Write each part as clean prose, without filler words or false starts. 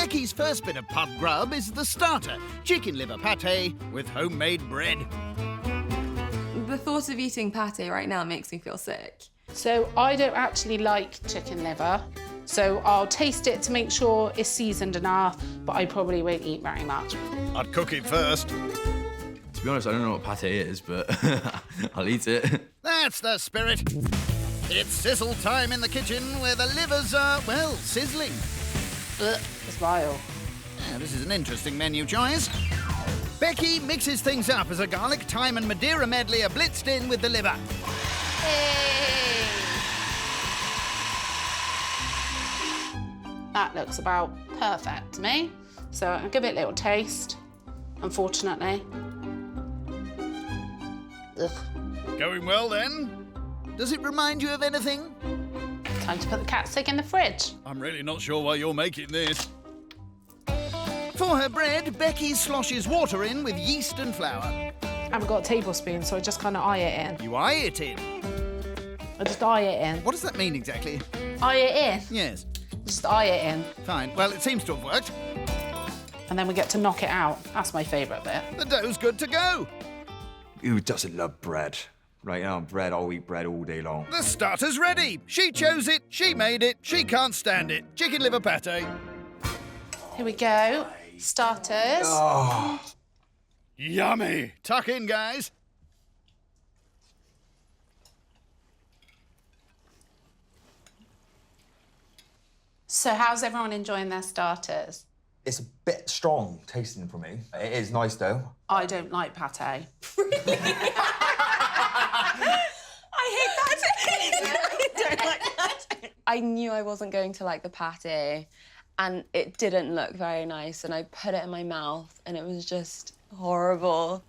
Becky's first bit of pub grub is the starter, chicken liver pate with homemade bread. The thought of eating pate right now makes me feel sick. So I don't actually like chicken liver, so I'll taste it to make sure it's seasoned enough, but I probably won't eat very much. I'd cook it first. To be honest, I don't know what pate is, but I'll eat it. That's the spirit. It's sizzle time in the kitchen where the livers are, well, sizzling. It's vile. Yeah, this is an interesting menu choice. Becky mixes things up as a garlic, thyme and Madeira medley are blitzed in with the liver. Hey! That looks about perfect to me. So I'll give it a little taste, unfortunately. Ugh. Going well, then? Does it remind you of anything? Time to put the cat stick in the fridge. I'm really not sure why you're making this. For her bread, Becky sloshes water in with yeast and flour. I haven't got a tablespoon, so I just kind of eye it in. You eye it in. I just eye it in. What does that mean exactly? Eye it in? Yes. Just eye it in. Fine. Well, it seems to have worked. And then we get to knock it out. That's my favourite bit. The dough's good to go. Who doesn't love bread? Right now, bread, I'll eat bread all day long. The starter's ready. She chose it, she made it, she can't stand it. Chicken liver pate. Here we go. Starters. Oh. Yummy. Tuck in, guys. So how's everyone enjoying their starters? It's a bit strong tasting for me. It is nice, though. I don't like pate. I hate pate. I don't like pate. I knew I wasn't going to like the pate, and it didn't look very nice, and I put it in my mouth, and it was just horrible.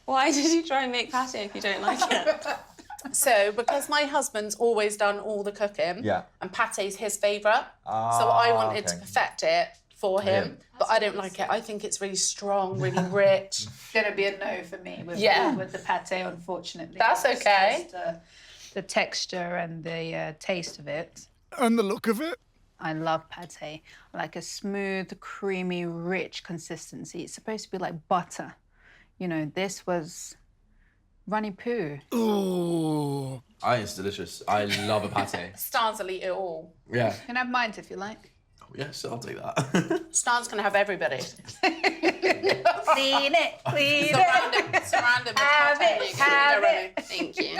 Why did you try and make pate if you don't like it? So, because my husband's always done all the cooking, and pate's his favourite, so I wanted to perfect it for him, but I don't like it. I think it's really strong, really rich. It's going to be a no for me with the pate, unfortunately. That's okay. It's just, the texture and the taste of it. And the look of it. I love pate. I like a smooth, creamy, rich consistency. It's supposed to be like butter. You know, this was runny poo. Ooh. It's delicious. I love a pate. Stans will eat it all. Yeah. You can have mine if you like. Oh, yes, I'll take that. Stan's can have everybody. Clean it, clean Surround him with Have pate. it, You can have eat already. it. Thank you.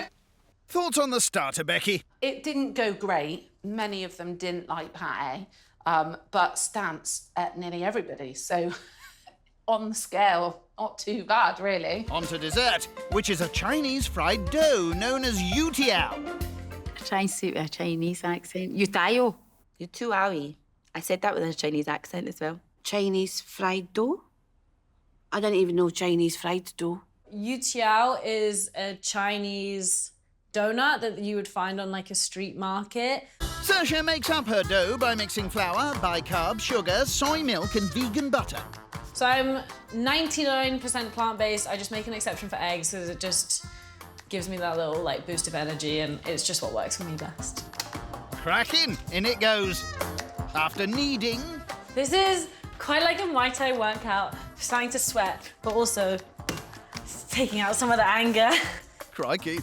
Thoughts on the starter, Becky? It didn't go great. Many of them didn't like pate, but Stans ate nearly everybody. So on the scale, not too bad, really. On to dessert, which is a Chinese fried dough known as Youtiao. Try and suit a Chinese accent. Youtiao. Youtiao. I said that with a Chinese accent as well. Chinese fried dough? I don't even know Chinese fried dough. Youtiao is a Chinese donut that you would find on like a street market. Saoirse makes up her dough by mixing flour, bicarb, sugar, soy milk and vegan butter. So I'm 99% plant-based. I just make an exception for eggs because it just gives me that little like boost of energy, and it's just what works for me best. Cracking, in it goes. After kneading... This is quite like a Muay Thai workout, starting to sweat, but also taking out some of the anger. Crikey.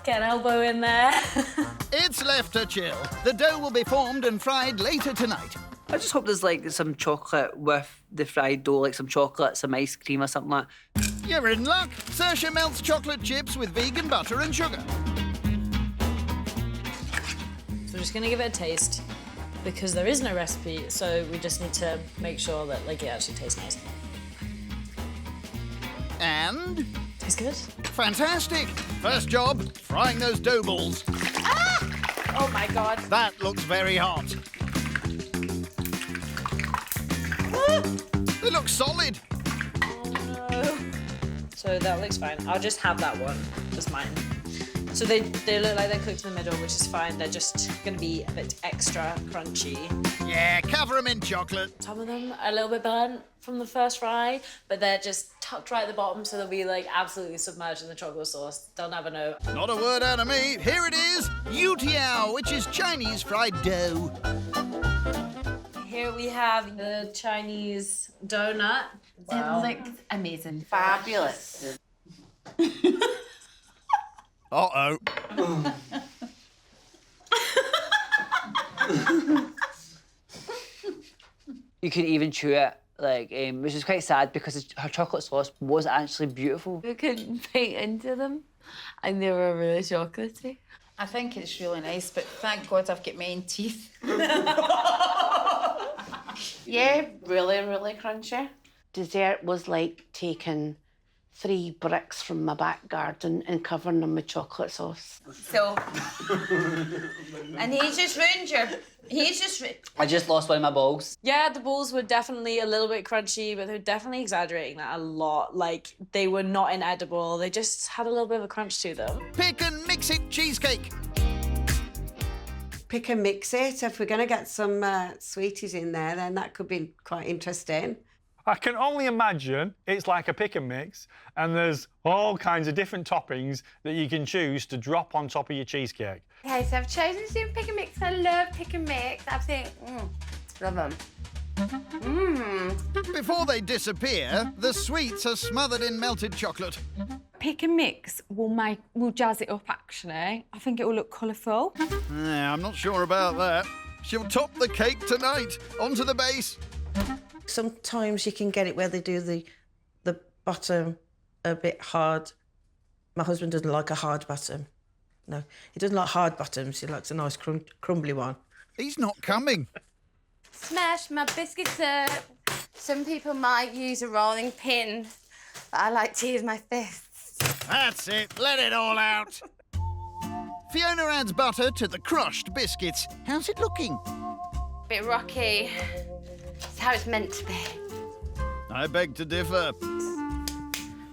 Get an elbow in there. It's left to chill. The dough will be formed and fried later tonight. I just hope there's like some chocolate with the fried dough, like some chocolate, some ice cream or something like that. You're in luck. Saoirse melts chocolate chips with vegan butter and sugar. So we're just gonna give it a taste because there is no recipe, so we just need to make sure that like it actually tastes nice. And... Tastes good. Fantastic. First job, frying those dough balls. Ah! Oh my God. That looks very hot. They look solid. Oh no. So that looks fine. I'll just have that one. That's mine. So they look like they're cooked in the middle, which is fine. They're just gonna be a bit extra crunchy. Yeah, cover them in chocolate. Some of them are a little bit burnt from the first fry, but they're just tucked right at the bottom, so they'll be like absolutely submerged in the chocolate sauce. They'll never know. Not a word out of me. Here it is, Youtiao, which is Chinese fried dough. Here we have the Chinese donut. Wow. It looks amazing. Fabulous. Uh-oh. You could even chew it, like, which is quite sad because her chocolate sauce was actually beautiful. We couldn't bite into them, and they were really chocolatey. I think it's really nice, but thank God I've got my own teeth. Yeah, really, really crunchy. Dessert was like taking 3 bricks from my back garden and covering them with chocolate sauce. So, and he's just ruined your. I just lost one of my balls. Yeah, the balls were definitely a little bit crunchy, but they were definitely exaggerating that a lot. Like, they were not inedible. They just had a little bit of a crunch to them. Pick and mix it cheesecake. Pick and mix it. If we're going to get some sweeties in there, then that could be quite interesting. I can only imagine it's like a pick and mix, and there's all kinds of different toppings that you can choose to drop on top of your cheesecake. Okay, so I've chosen to do pick and mix. I love pick and mix. Absolutely, love them. Before they disappear, the sweets are smothered in melted chocolate. Pick and mix will jazz it up, actually. I think it will look colourful. Yeah, I'm not sure about that. She'll top the cake tonight. Onto the base. Sometimes you can get it where they do the bottom a bit hard. My husband doesn't like a hard bottom. No, he doesn't like hard bottoms. He likes a nice crumbly one. He's not coming. Smash my biscuits up. Some people might use a rolling pin, but I like to use my fists. That's it. Let it all out. Fiona adds butter to the crushed biscuits. How's it looking? Bit rocky. It's how it's meant to be. I beg to differ.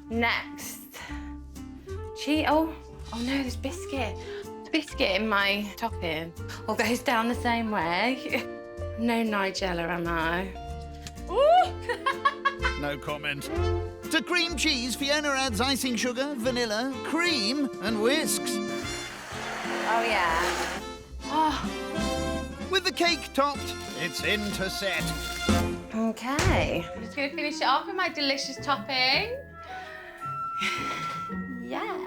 Next. Oh no, there's biscuit. The biscuit in my topping all goes down the same way. No Nigella, am I? Ooh! No comment. To cream cheese, Fiona adds icing sugar, vanilla, cream, and whisks. Oh, yeah. Oh. With the cake topped, it's in to set. OK. I'm just going to finish it off with my delicious topping. Yeah.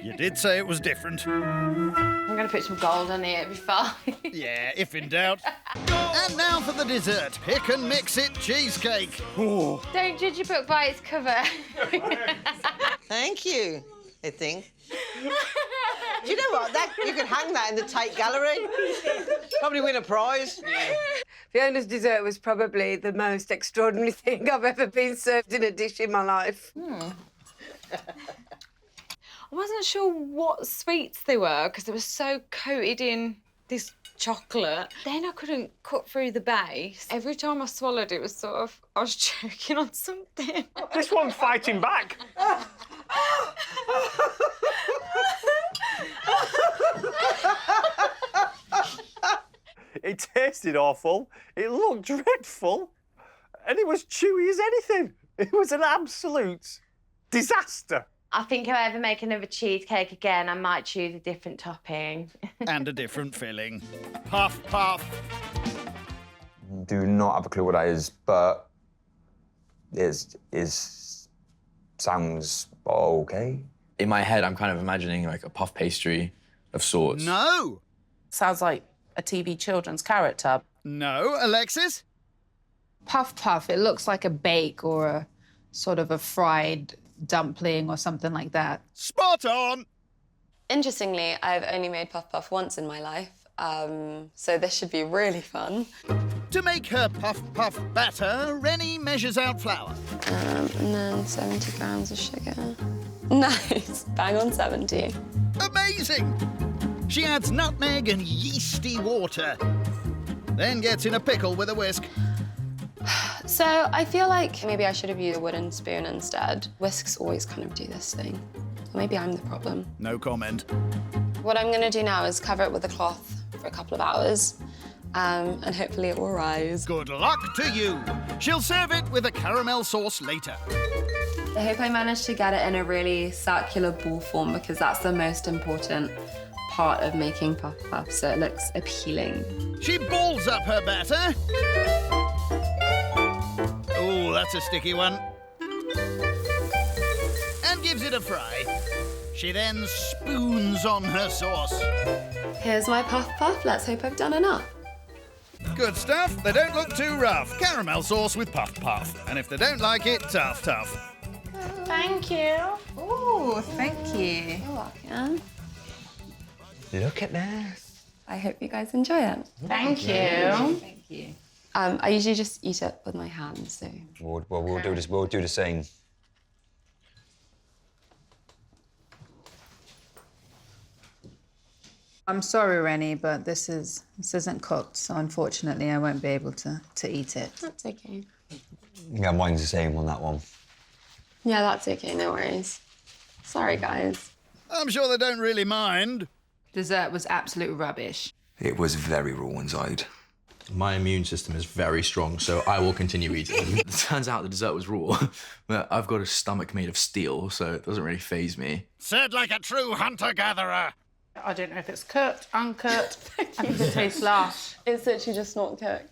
You did say it was different. I'm going to put some gold on it, it'll be fine. Yeah, if in doubt. And now for the dessert. Pick and mix it cheesecake. Ooh. Don't judge a book by its cover. Thank you, I think. Do you know what? You could hang that in the Tate gallery. Probably win a prize. Fiona's dessert was probably the most extraordinary thing I've ever been served in a dish in my life. I wasn't sure what sweets they were because they were so coated in this chocolate. Then I couldn't cut through the base. Every time I swallowed it was sort of, I was choking on something. This one's fighting back. It tasted awful, it looked dreadful, and it was chewy as anything. It was an absolute disaster. I think if I ever make another cheesecake again, I might choose a different topping. And a different filling. Puff, puff. Do not have a clue what that is, but it sounds okay. In my head, I'm kind of imagining like a puff pastry of sorts. No! Sounds like a TV children's carrot tub. No, Alexis? Puff puff, it looks like a bake or a sort of a fried dumpling or something like that. Spot on! Interestingly, I've only made puff puff once in my life, so this should be really fun. To make her puff puff batter, Rennie measures out flour. And then 70 grams of sugar. Nice, bang on 70. Amazing! She adds nutmeg and yeasty water. Then gets in a pickle with a whisk. So I feel like maybe I should have used a wooden spoon instead. Whisks always kind of do this thing. Or maybe I'm the problem. No comment. What I'm going to do now is cover it with a cloth for a couple of hours, and hopefully it will rise. Good luck to you. She'll serve it with a caramel sauce later. I hope I managed to get it in a really circular ball form because that's the most important part of making puff puff, so it looks appealing. She balls up her batter. that's a sticky one. And gives it a fry. She then spoons on her sauce. Here's my puff puff. Let's hope I've done enough. Good stuff. They don't look too rough. Caramel sauce with puff puff. And if they don't like it, tough tough. Thank you. Oh, thank you. You're welcome. Look at this. I hope you guys enjoy it. Thank you. Thank you. I usually just eat it with my hands, so. We'll do this. We'll do the same. I'm sorry, Rennie, but this isn't cooked, so unfortunately I won't be able to eat it. That's okay. Yeah, mine's the same on that one. Yeah, that's okay, no worries. Sorry, guys. I'm sure they don't really mind. Dessert was absolute rubbish. It was very raw inside. My immune system is very strong, so I will continue eating. It turns out the dessert was raw, but I've got a stomach made of steel, so it doesn't really faze me. Said like a true hunter-gatherer. I don't know if it's cooked, uncooked. I think it tastes last. It's literally just not cooked.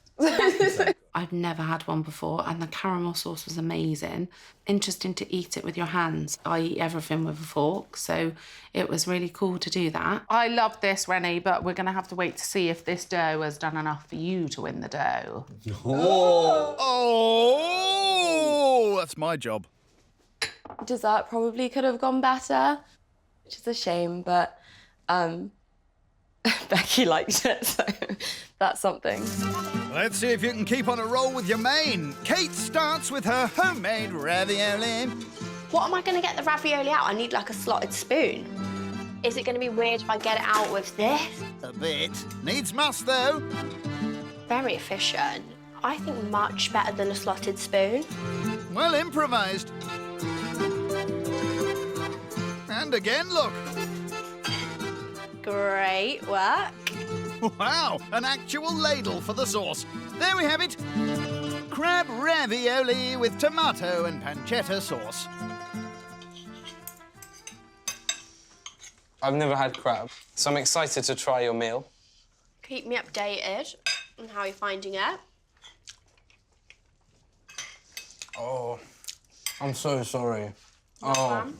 I've never had one before, and the caramel sauce was amazing. Interesting to eat it with your hands. I eat everything with a fork, so it was really cool to do that. I love this, Rennie, but we're going to have to wait to see if this dough has done enough for you to win the dough. Oh, that's my job. Dessert probably could have gone better, which is a shame, but Becky liked it, so that's something. Let's see if you can keep on a roll with your main. Kate starts with her homemade ravioli. What am I going to get the ravioli out? I need like a slotted spoon. Is it going to be weird if I get it out with this? A bit. Needs must, though. Very efficient. I think much better than a slotted spoon. Well improvised. And again, look. Great work. Wow, an actual ladle for the sauce. There we have it. Crab ravioli with tomato and pancetta sauce. I've never had crab, so I'm excited to try your meal. Keep me updated on how you're finding it. Oh, I'm so sorry. Oh.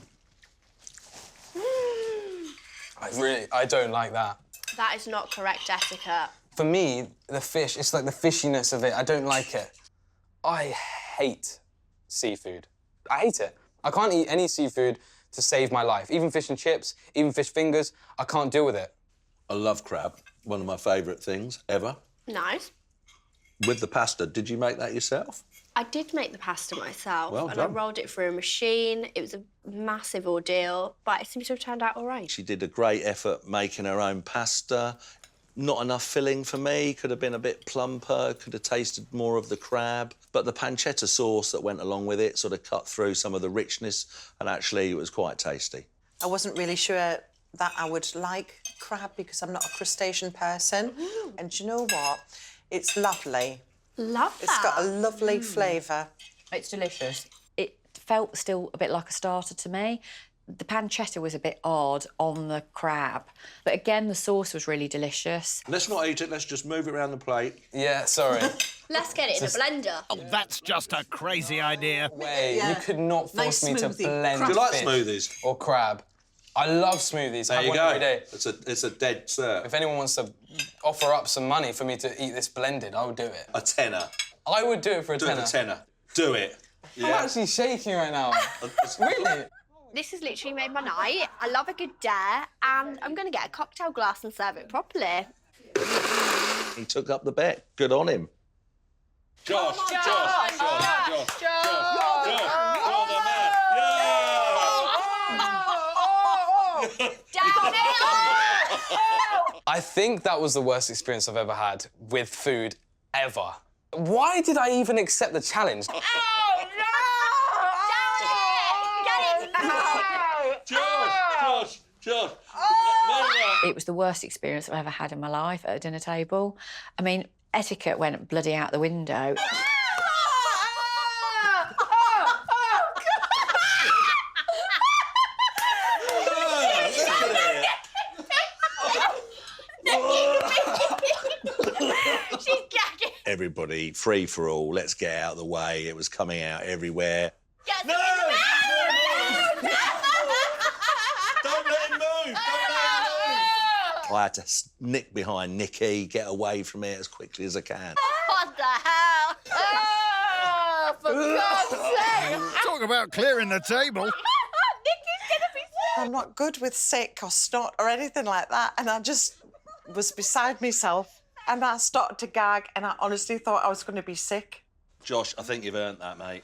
I don't like that. That is not correct etiquette. For me, the fish, it's like the fishiness of it. I don't like it. I hate seafood. I hate it. I can't eat any seafood to save my life. Even fish and chips, even fish fingers, I can't deal with it. I love crab. One of my favourite things ever. Nice. With the pasta, did you make that yourself? I did make the pasta myself, Well and I done. rolled it through a machine. It was a massive ordeal, but it seems to have turned out all right. She did a great effort making her own pasta. Not enough filling for me, could have been a bit plumper, could have tasted more of the crab. But the pancetta sauce that went along with it sort of cut through some of the richness, and actually it was quite tasty. I wasn't really sure that I would like crab because I'm not a crustacean person. And do you know what? It's lovely. Love It's got a lovely flavour. It's delicious. It felt still a bit like a starter to me. The pancetta was a bit odd on the crab. But again, the sauce was really delicious. Let's not eat it, let's just move it around the plate. Yeah, sorry. Let's get it in a blender. Oh, that's just a crazy idea. Wait, you could not force me to blend Do you like fish smoothies? or crab. I love smoothies. I There have you one go. every day. It's a dead cert. If anyone wants to offer up some money for me to eat this blended, I would do it. A tenner. I would do it for a Do tenner. it for a tenner. Do it. I'm actually shaking right now. Really? This has literally made my night. I love a good dare, and I'm going to get a cocktail glass and serve it properly. He took up the bet. Good on him. Josh, Josh, Josh, Josh, Josh, you're the man. I think that was the worst experience I've ever had with food, ever. Why did I even accept the challenge? Oh, no! Josh, Josh. It was the worst experience I've ever had in my life at a dinner table. I mean, etiquette went bloody out the window. She's gagging. everybody, free for all, let's get out of the way. It was coming out everywhere. No! Don't let him move! I had to nick behind Nikki, get away from it as quickly as I can. What the hell? Oh, for God's sake! Talk about clearing the table. Nikki's gonna be sick. I'm not good with sick or snot or anything like that, and I just was beside myself, and I started to gag, and I honestly thought I was going to be sick. Josh, I think you've earned that, mate.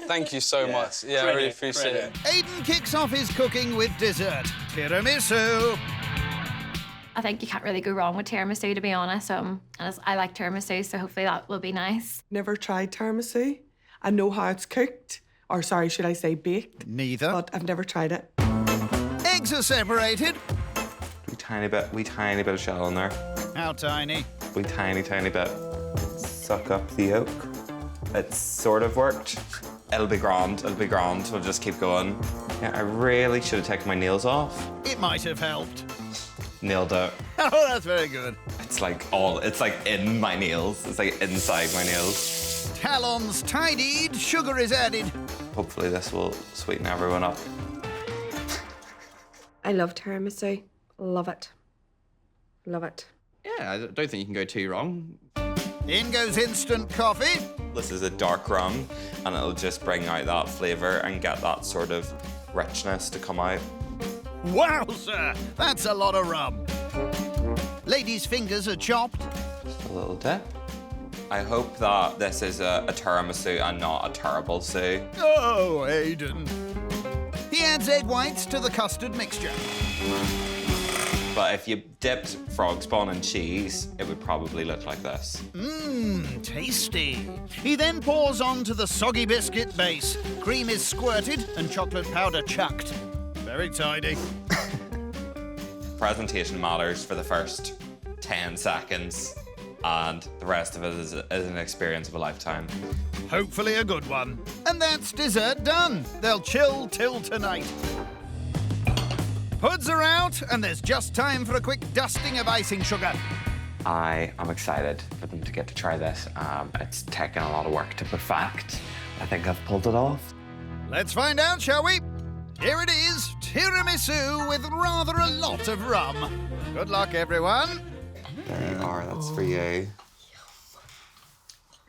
Thank you so much. Yeah, I really appreciate it. Aidan kicks off his cooking with dessert. Tiramisu. I think you can't really go wrong with tiramisu, to be honest. I like tiramisu, so hopefully that will be nice. Never tried tiramisu. I know how it's cooked, or sorry, should I say baked? Neither. But I've never tried it. Eggs are separated. Wee tiny bit of shell in there. How tiny? Wee tiny bit. Suck up the yolk. It's sort of worked. It'll be grand. We'll just keep going. Yeah, I really should have taken my nails off. It might have helped. Nailed it. Oh, that's very good. It's like in my nails. It's like inside my nails. Talons tidied, sugar is added. Hopefully this will sweeten everyone up. I love tiramisu. Love it. Love it. Yeah, I don't think you can go too wrong. In goes instant coffee. This is a dark rum, and it'll just bring out that flavour and get that sort of richness to come out. Wowzer! That's a lot of rum. Ladies' fingers are chopped. Just a little dip. I hope that this is a tiramisu and not a terrible sue. Oh, Aidan. He adds egg whites to the custard mixture. But if you dipped frog spawn in cheese, it would probably look like this. Mmm, tasty. He then pours onto the soggy biscuit base. Cream is squirted and chocolate powder chucked. Very tidy. Presentation matters for the first 10 seconds, and the rest of it is an experience of a lifetime. Hopefully a good one. And that's dessert done. They'll chill till tonight. Hoods are out, and there's just time for a quick dusting of icing sugar. I am excited for them to get to try this. It's taken a lot of work to perfect. I think I've pulled it off. Let's find out, shall we? Here it is, tiramisu with rather a lot of rum. Good luck, everyone. There you are, that's for you.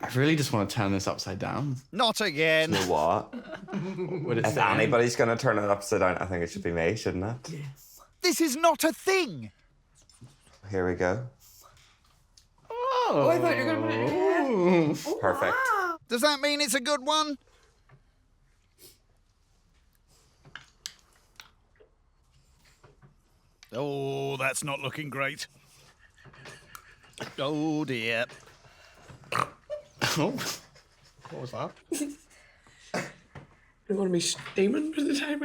I really just want to turn this upside down. Not again. You know what? If anybody's going to turn it upside down, I think it should be me, shouldn't it? Yes. This is not a thing. Here we go. Oh, I thought you were going to put it in here. Perfect. Does that mean it's a good one? Oh, that's not looking great. Oh, dear. Oh, what was that? You want to be steaming for the time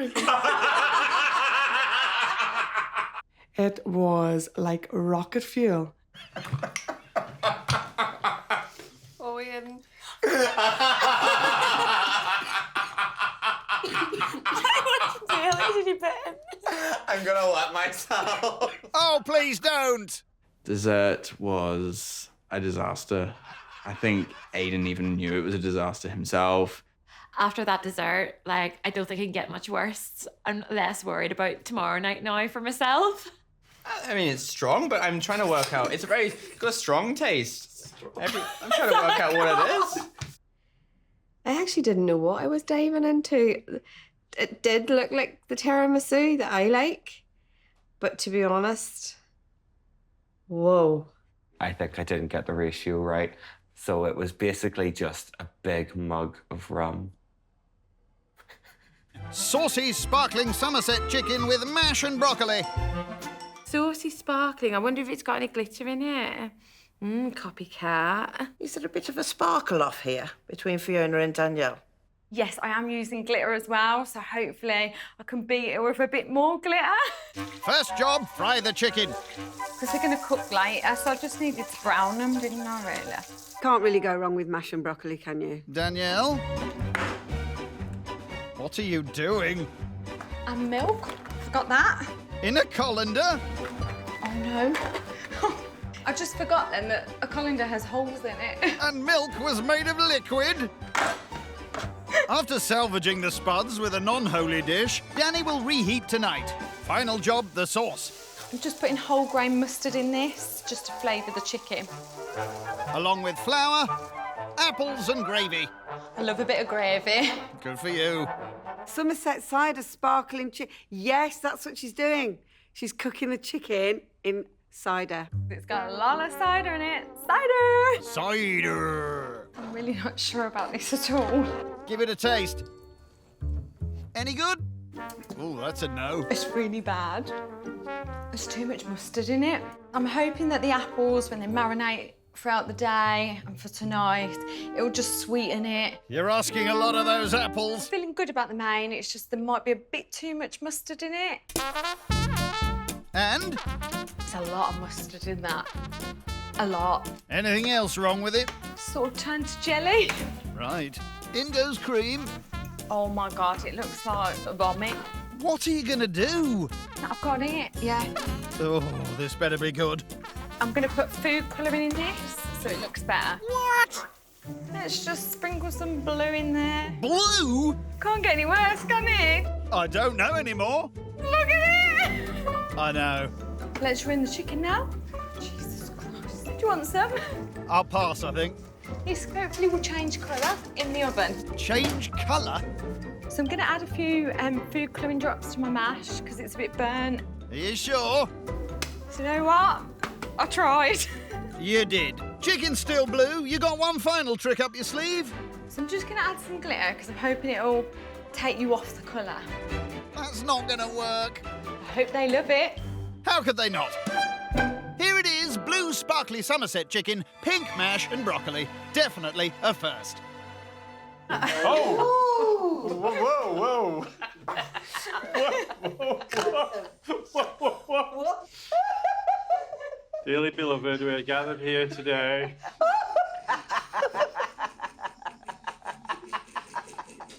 It was like rocket fuel. Oh, Ian. I'm gonna wet myself. Oh, please don't. Dessert was a disaster. I think Aidan even knew it was a disaster himself. After that dessert, I don't think it can get much worse. I'm less worried about tomorrow night now for myself. I mean, it's strong, but I'm trying to work out. It's got a strong taste. I'm trying to work out what it is. I actually didn't know what I was diving into. It did look like the tiramisu that I like, but to be honest, whoa. I think I didn't get the ratio right. So it was basically just a big mug of rum. Saucy, sparkling Somerset chicken with mash and broccoli. Saucy sparkling. I wonder if it's got any glitter in it. Copycat. Is there a bit of a sparkle off here between Fiona and Danielle? Yes, I am using glitter as well, so hopefully I can beat it with a bit more glitter. First job, fry the chicken. Because we're going to cook later, so I just needed to brown them, didn't I, really? Can't really go wrong with mash and broccoli, can you? Danielle? What are you doing? And milk. Forgot that. In a colander? Oh, no. I just forgot then that a colander has holes in it. And milk was made of liquid. After salvaging the spuds with a non-holy dish, Danny will reheat tonight. Final job, the sauce. I'm just putting whole grain mustard in this, just to flavour the chicken. Along with flour, apples and gravy. I love a bit of gravy. Good for you. Somerset cider sparkling chicken. Yes, that's what she's doing. She's cooking the chicken in cider. It's got a lot of cider in it. Cider! Cider! I'm really not sure about this at all. Give it a taste. Any good? Oh, that's a no. It's really bad. There's too much mustard in it. I'm hoping that the apples, when they marinate throughout the day and for tonight, it'll just sweeten it. You're asking a lot of those apples. Feeling good about the main, it's just there might be a bit too much mustard in it. And? There's a lot of mustard in that. A lot. Anything else wrong with it? Sort of turned to jelly. Right. In goes cream. Oh my God, it looks like a vomit. What are you gonna do? I've got it, yeah. Oh, this better be good. I'm gonna put food colouring in this so it looks better. What? Let's just sprinkle some blue in there. Blue? Can't get any worse, can it? I don't know anymore. Look at it! I know. Let's rinse the chicken now. Jesus Christ. Do you want some? I'll pass, I think. This hopefully will change colour in the oven. Change colour? So I'm going to add a few food colouring drops to my mash because it's a bit burnt. Are you sure? So you know what? I tried. You did. Chicken's still blue. You got one final trick up your sleeve? So I'm just going to add some glitter because I'm hoping it'll take you off the colour. That's not going to work. I hope they love it. How could they not? Here it is, blue sparkly Somerset chicken, pink mash and broccoli. Definitely a first. Oh! Whoa, whoa, whoa. Dearly beloved, we are gathered here today.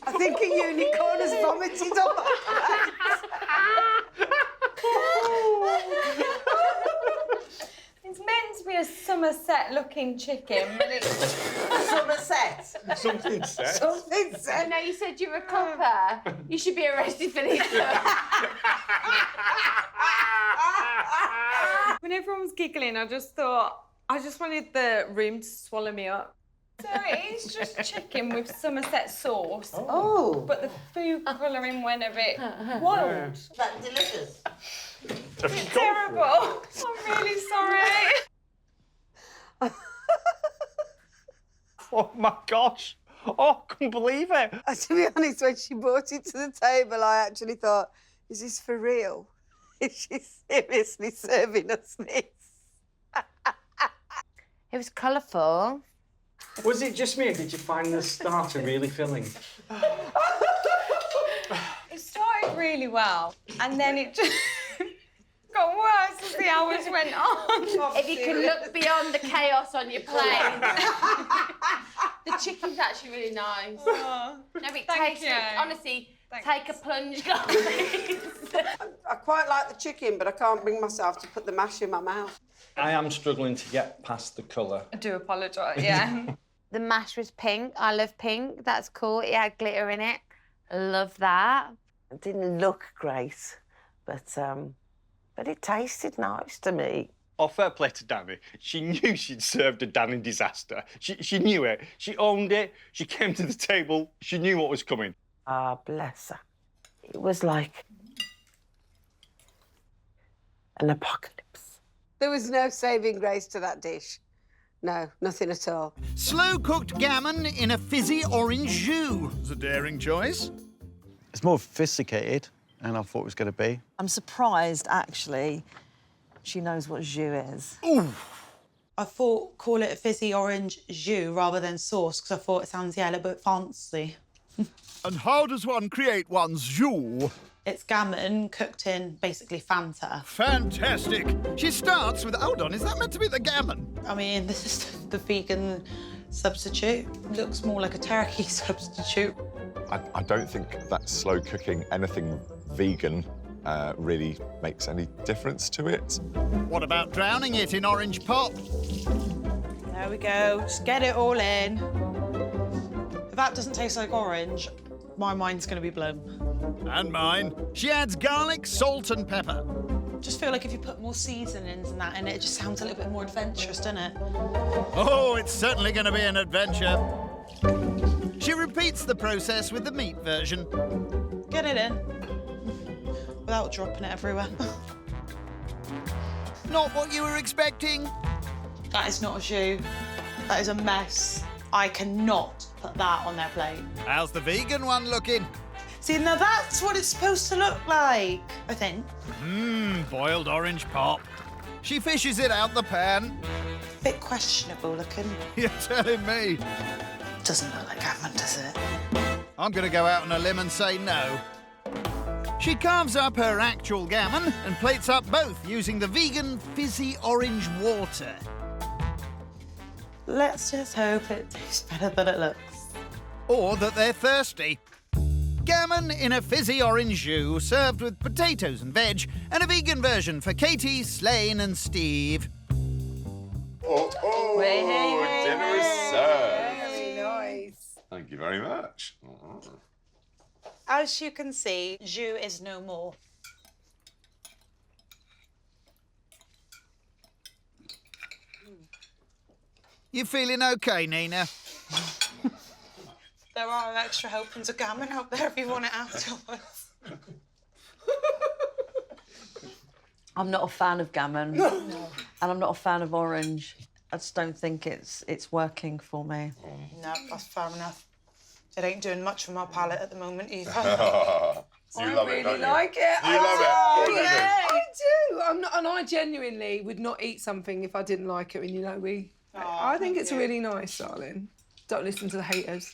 I think a unicorn has vomited on my plate. It's meant to be a Somerset-looking chicken, but it's... Somerset? Something set. Something set. No, you said you were a copper. You should be arrested for this. When everyone was giggling, I just thought, I just wanted the room to swallow me up. So it's just chicken with Somerset sauce. Oh. But the food colouring went a bit wild. That's delicious. It's terrible. I'm really sorry. Oh my gosh. Oh, I couldn't believe it. To be honest, when she brought it to the table, I actually thought, is this for real? Is she seriously serving us this? It was colourful. Was it just me, or did you find the starter really filling? It started really well, and then it just got worse as the hours went on. If you can look beyond the chaos on your plate. The chicken's actually really nice. Oh, no, it thank tastes you. honestly, take a plunge, guys. I quite like the chicken, but I can't bring myself to put the mash in my mouth. I am struggling to get past the colour. I do apologise, yeah. The mash was pink. I love pink. That's cool. It had glitter in it. Love that. It didn't look great, but it tasted nice to me. Oh, fair play to Danny. She knew she'd served a damning disaster. She knew it. She owned it. She came to the table. She knew what was coming. Ah, bless her. It was like an apocalypse. There was no saving grace to that dish. No, nothing at all. Slow-cooked gammon in a fizzy orange jus. It's a daring choice. It's more sophisticated than I thought it was going to be. I'm surprised, actually, she knows what jus is. Ooh. I thought call it a fizzy orange jus rather than sauce because I thought it sounds, yeah, a little bit fancy. And how does one create one's jus? It's gammon cooked in basically Fanta. Fantastic. She starts with, hold on, is that meant to be the gammon? I mean, this is the vegan substitute. Looks more like a turkey substitute. I don't think that slow cooking anything vegan really makes any difference to it. What about drowning it in orange pop? There we go. Just get it all in. If that doesn't taste like orange, my mind's going to be blown. And mine. She adds garlic, salt and pepper. Just feel like if you put more seasonings and that in it, it just sounds a little bit more adventurous, doesn't it? Oh, it's certainly going to be an adventure. She repeats the process with the meat version. Get it in. Without dropping it everywhere. Not what you were expecting. That is not a jus. That is a mess. I cannot put that on their plate. How's the vegan one looking? See, now that's what it's supposed to look like, I think. Mmm, boiled orange pop. She fishes it out the pan. Bit questionable looking. You're telling me. Doesn't look like gammon, does it? I'm going to go out on a limb and say no. She carves up her actual gammon and plates up both using the vegan fizzy orange water. Let's just hope it tastes better than it looks. Or that they're thirsty. Gammon in a fizzy orange jus, served with potatoes and veg, and a vegan version for Katie, Slane and Steve. Oh, hey, dinner is served. Very nice. Thank you very much. As you can see, jus is no more. You feeling okay, Nina? There are extra helpings of gammon out there if you want it afterwards. I'm not a fan of gammon. No. And I'm not a fan of orange. I just don't think it's working for me. No, that's fair enough. It ain't doing much for my palate at the moment either. You love it, don't you? Like it. You love it. Oh, yeah, I do. I'm not, and I genuinely would not eat something if I didn't like it. And you know, I think it's really nice, darling. Don't listen to the haters.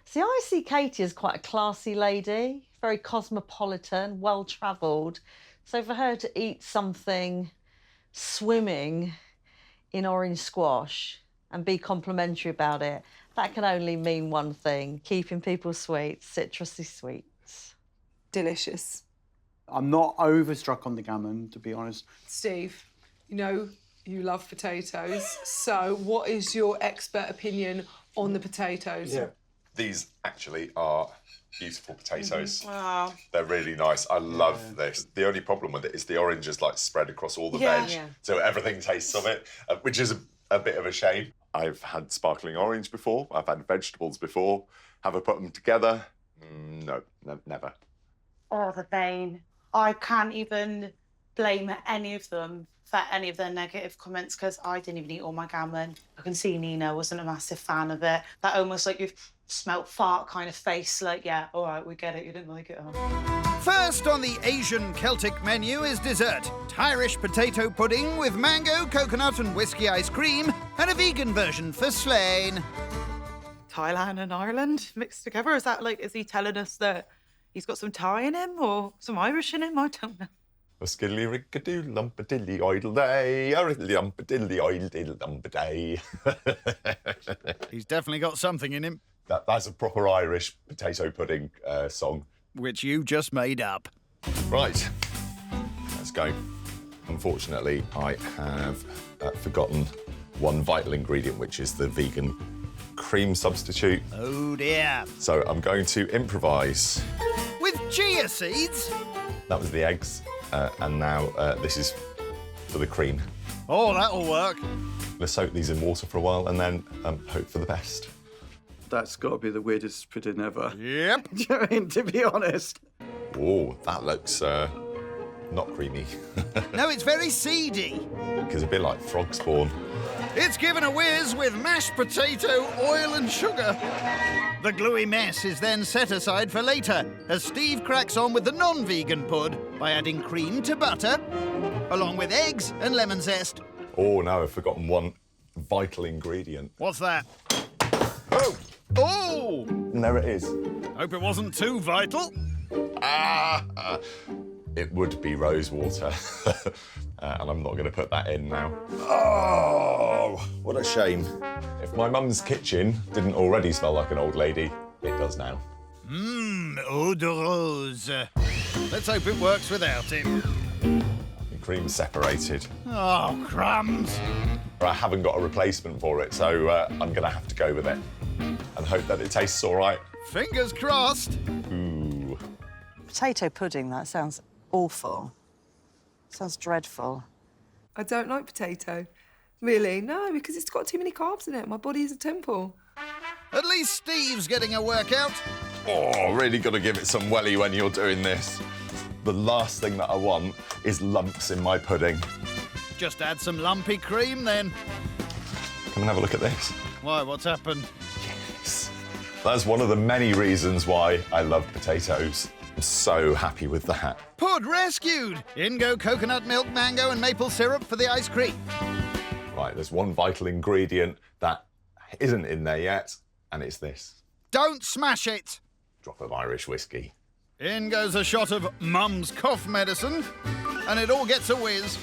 See, I see Katie as quite a classy lady, very cosmopolitan, well-travelled. So for her to eat something swimming in orange squash and be complimentary about it, that can only mean one thing: keeping people sweet, citrusy sweets. Delicious. I'm not overstruck on the gammon, to be honest. Steve, you know you love potatoes. So what is your expert opinion on the potatoes? Yeah. These actually are beautiful potatoes. Wow. They're really nice. I love this. The only problem with it is the orange is like spread across all the veg, so everything tastes of it, which is a bit of a shame. I've had sparkling orange before. I've had vegetables before. Have I put them together? No, never. Oh, the vein. I can't even blame any of them for any of their negative comments because I didn't even eat all my gammon. I can see Nina wasn't a massive fan of it. That almost like you've smelt fart kind of face, like, yeah, all right, we get it, you didn't like it. Huh? First on the Asian Celtic menu is dessert. Thai-rish potato pudding with mango, coconut and whiskey ice cream, and a vegan version for Slane. Thailand and Ireland mixed together? Is that like, is he telling us that he's got some Thai in him or some Irish in him? I don't know. A skilly rickadoo lumpadilly oidle day, a lumpadilly oidle lumpaday. He's definitely got something in him. That's a proper Irish potato pudding song. Which you just made up. Right, let's go. Unfortunately, I have forgotten one vital ingredient, which is the vegan cream substitute. Oh dear. So I'm going to improvise. With chia seeds? That was the eggs, and now this is for the cream. Oh, that'll work. Let's soak these in water for a while and then hope for the best. That's got to be the weirdest pudding ever. Yep. Do you know what I mean, to be honest? Oh, that looks not creamy. No, it's very seedy. Because a bit like frog spawn. It's given a whiz with mashed potato, oil and sugar. The gluey mess is then set aside for later, as Steve cracks on with the non-vegan pud by adding cream to butter, along with eggs and lemon zest. Oh, no, I've forgotten one vital ingredient. What's that? Oh! Oh! And there it is. Hope it wasn't too vital. It would be rose water. And I'm not going to put that in now. Oh, what a shame. If my mum's kitchen didn't already smell like an old lady, it does now. Odorose. Let's hope it works without him. The cream's separated. Oh, crumbs. I haven't got a replacement for it, so I'm going to have to go with it and hope that it tastes all right. Fingers crossed. Ooh. Potato pudding, that sounds awful. Sounds dreadful. I don't like potato. Really? No, because it's got too many carbs in it. My body is a temple. At least Steve's getting a workout. Oh, really got to give it some welly when you're doing this. The last thing that I want is lumps in my pudding. Just add some lumpy cream then. Come and have a look at this. Why, what's happened? Yes. That's one of the many reasons why I love potatoes. I'm so happy with that. Pud rescued! In go coconut milk, mango and maple syrup for the ice cream. Right, there's one vital ingredient that isn't in there yet, and it's this. Don't smash it! Drop of Irish whiskey. In goes a shot of Mum's cough medicine, and it all gets a whiz.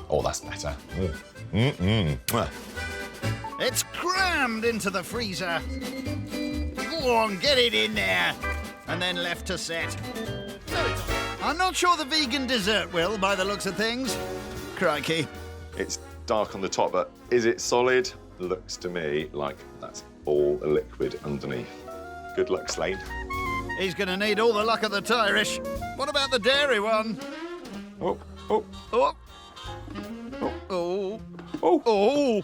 Oh, that's better. Mwah. It's crammed into the freezer. Go on, get it in there. And then left to set. I'm not sure the vegan dessert will, by the looks of things. Crikey. It's dark on the top, but is it solid? Looks to me like that's all a liquid underneath. Good luck, Slane. He's going to need all the luck of the Thai-rish. What about the dairy one? Oh, oh, oh. Oh, oh, oh, oh,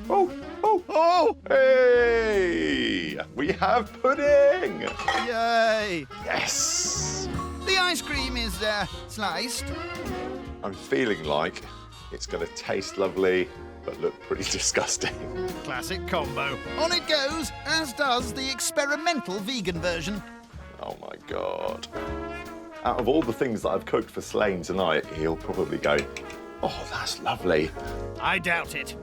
oh, oh, oh, hey! We have pudding! Yay! Yes! The ice cream is sliced. I'm feeling like it's going to taste lovely, but look pretty disgusting. Classic combo. On it goes, as does the experimental vegan version. Oh my God. Out of all the things that I've cooked for Slane tonight, he'll probably go, oh, that's lovely. I doubt it.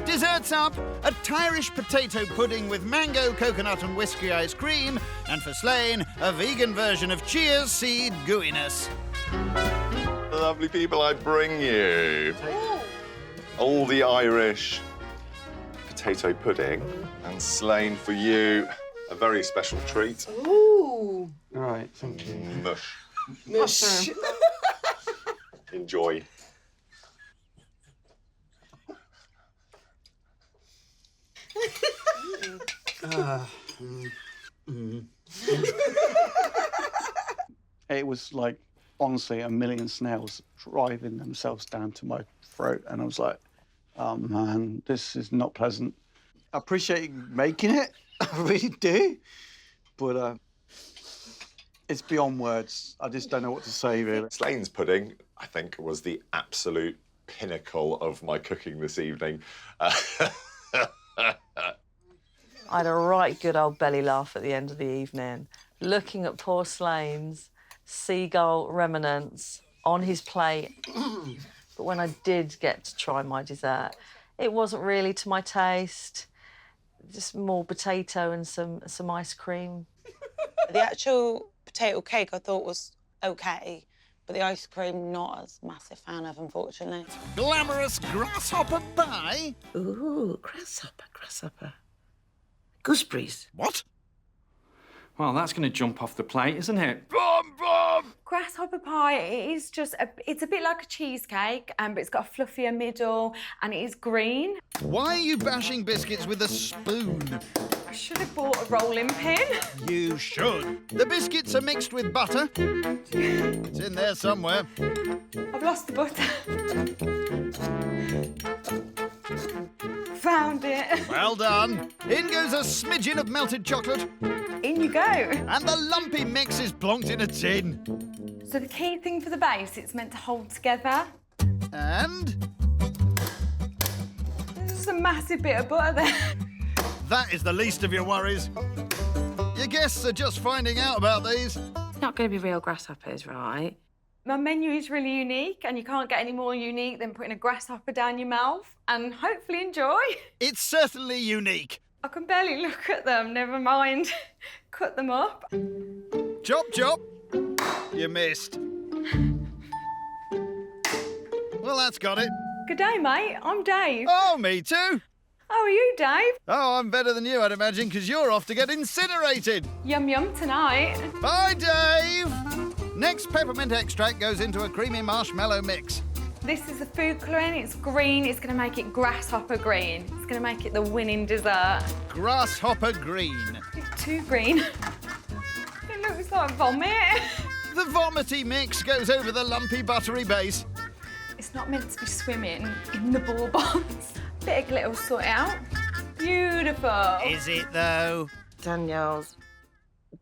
Desserts up, a Thai-rish potato pudding with mango, coconut and whiskey ice cream, and for Slane, a vegan version of chia seed gooiness. The lovely people I bring you. All the Irish potato pudding, and Slane for you, a very special treat. Ooh. All right, thank you. Mush. Mush. Enjoy. It was like, honestly, a million snails driving themselves down to my throat, and I was like, oh man, this is not pleasant. I appreciate you making it, I really do, but it's beyond words. I just don't know what to say, really. Slane's pudding, I think, was the absolute pinnacle of my cooking this evening. I had a right good old belly laugh at the end of the evening, looking at poor Slane's seagull remnants on his plate. But when I did get to try my dessert, it wasn't really to my taste. Just more potato and some ice cream. The actual potato cake I thought was okay, but the ice cream not as massive fan of, unfortunately. Glamorous grasshopper pie? Ooh, grasshopper. Gooseberries. What? Well, that's going to jump off the plate, isn't it? Grasshopper pie, it's a bit like a cheesecake, but it's got a fluffier middle and it is green. Why are you bashing biscuits with a spoon? I should have bought a rolling pin. You should. The biscuits are mixed with butter. It's in there somewhere. I've lost the butter. Found it. Well done. In goes a smidgen of melted chocolate. In you go. And the lumpy mix is plonked in a tin. So the key thing for the base, it's meant to hold together. And? There's just a massive bit of butter there. That is the least of your worries. Your guests are just finding out about these. It's not going to be real grasshoppers, right? My menu is really unique, and you can't get any more unique than putting a grasshopper down your mouth and hopefully enjoy. It's certainly unique. I can barely look at them, never mind cut them up. Chop, chop. You missed. Well, that's got it. Good day, mate. I'm Dave. Oh, me too. How are you, Dave? Oh, I'm better than you, I'd imagine, because you're off to get incinerated. Yum yum tonight. Bye, Dave. Next, peppermint extract goes into a creamy marshmallow mix. This is the food colouring. It's green. It's going to make it grasshopper green. It's going to make it the winning dessert. Grasshopper green. It's too green. It looks like vomit. The vomity mix goes over the lumpy, buttery base. It's not meant to be swimming in the bourbons. Bit of glitter will sort it out. Beautiful. Is it, though? Danielle's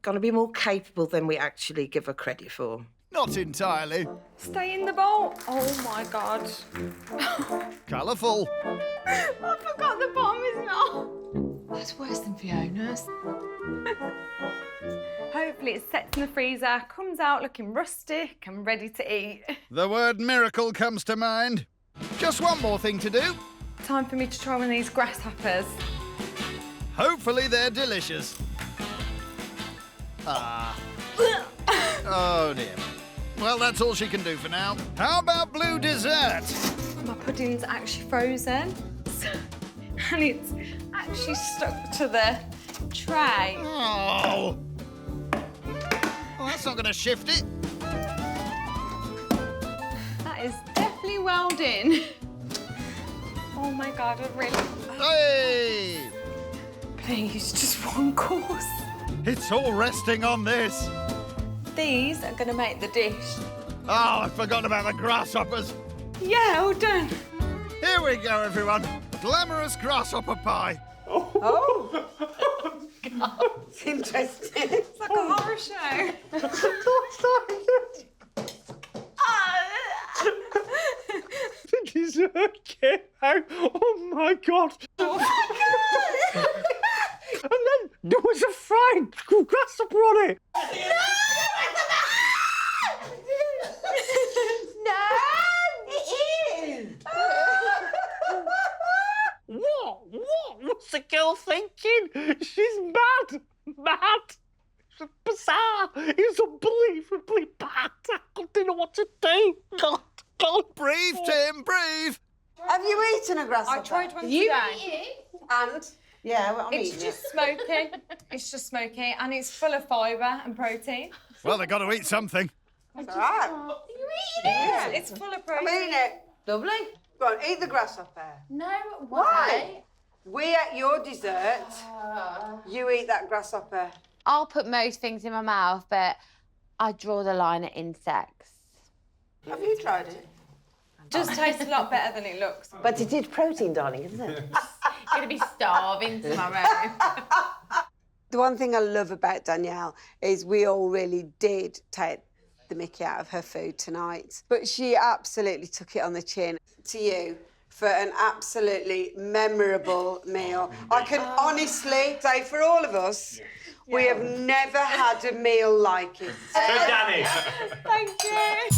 going to be more capable than we actually give her credit for. Not entirely. Stay in the bowl. Oh, my God. Colourful. I forgot the bottom is not. That's worse than Fiona's. Hopefully it sets in the freezer, comes out looking rustic and ready to eat. The word miracle comes to mind. Just one more thing to do. Time for me to try one of these grasshoppers. Hopefully they're delicious. Ah. Oh, dear. Well, that's all she can do for now. How about blue dessert? My pudding's actually frozen. And it's actually stuck to the tray. Oh. Well, that's not going to shift it. That is definitely welding. Oh my God, I really... Hey! Please, just one course. It's all resting on this. These are going to make the dish. Oh, I forgot about the grasshoppers. Yeah, all done. Here we go, everyone. Glamorous grasshopper pie. Oh! God, it's interesting. It's like a horror show. Dessert came out. Oh my God. Oh my God. And then there was a fried grasshopper on it. No, it is. What's the girl thinking? She's mad. It's bizarre. It's unbelievably bad. I don't know what to do. God. Breathe, Tim, breathe. Have you eaten a grasshopper? I tried one You today. And? Yeah, well, I'm It's eating just it. smoky. It's just smoky, and it's full of fibre and protein. Well, they've got to eat something. It's all right. Are you eating it? Yeah, it's full of protein. I'm eating it. Lovely. Go on, eat the grasshopper. No, Why? We ate your dessert. You eat that grasshopper. I'll put most things in my mouth, but I draw the line at insects. Have you tried it? Just tastes a lot better than it looks. But it is protein, darling, isn't it? Gonna be starving tomorrow. The one thing I love about Danielle is we all really did take the mickey out of her food tonight. But she absolutely took it on the chin. To you, for an absolutely memorable meal. I can honestly say for all of us, we have never had a meal like it. So, Danny. Thank you.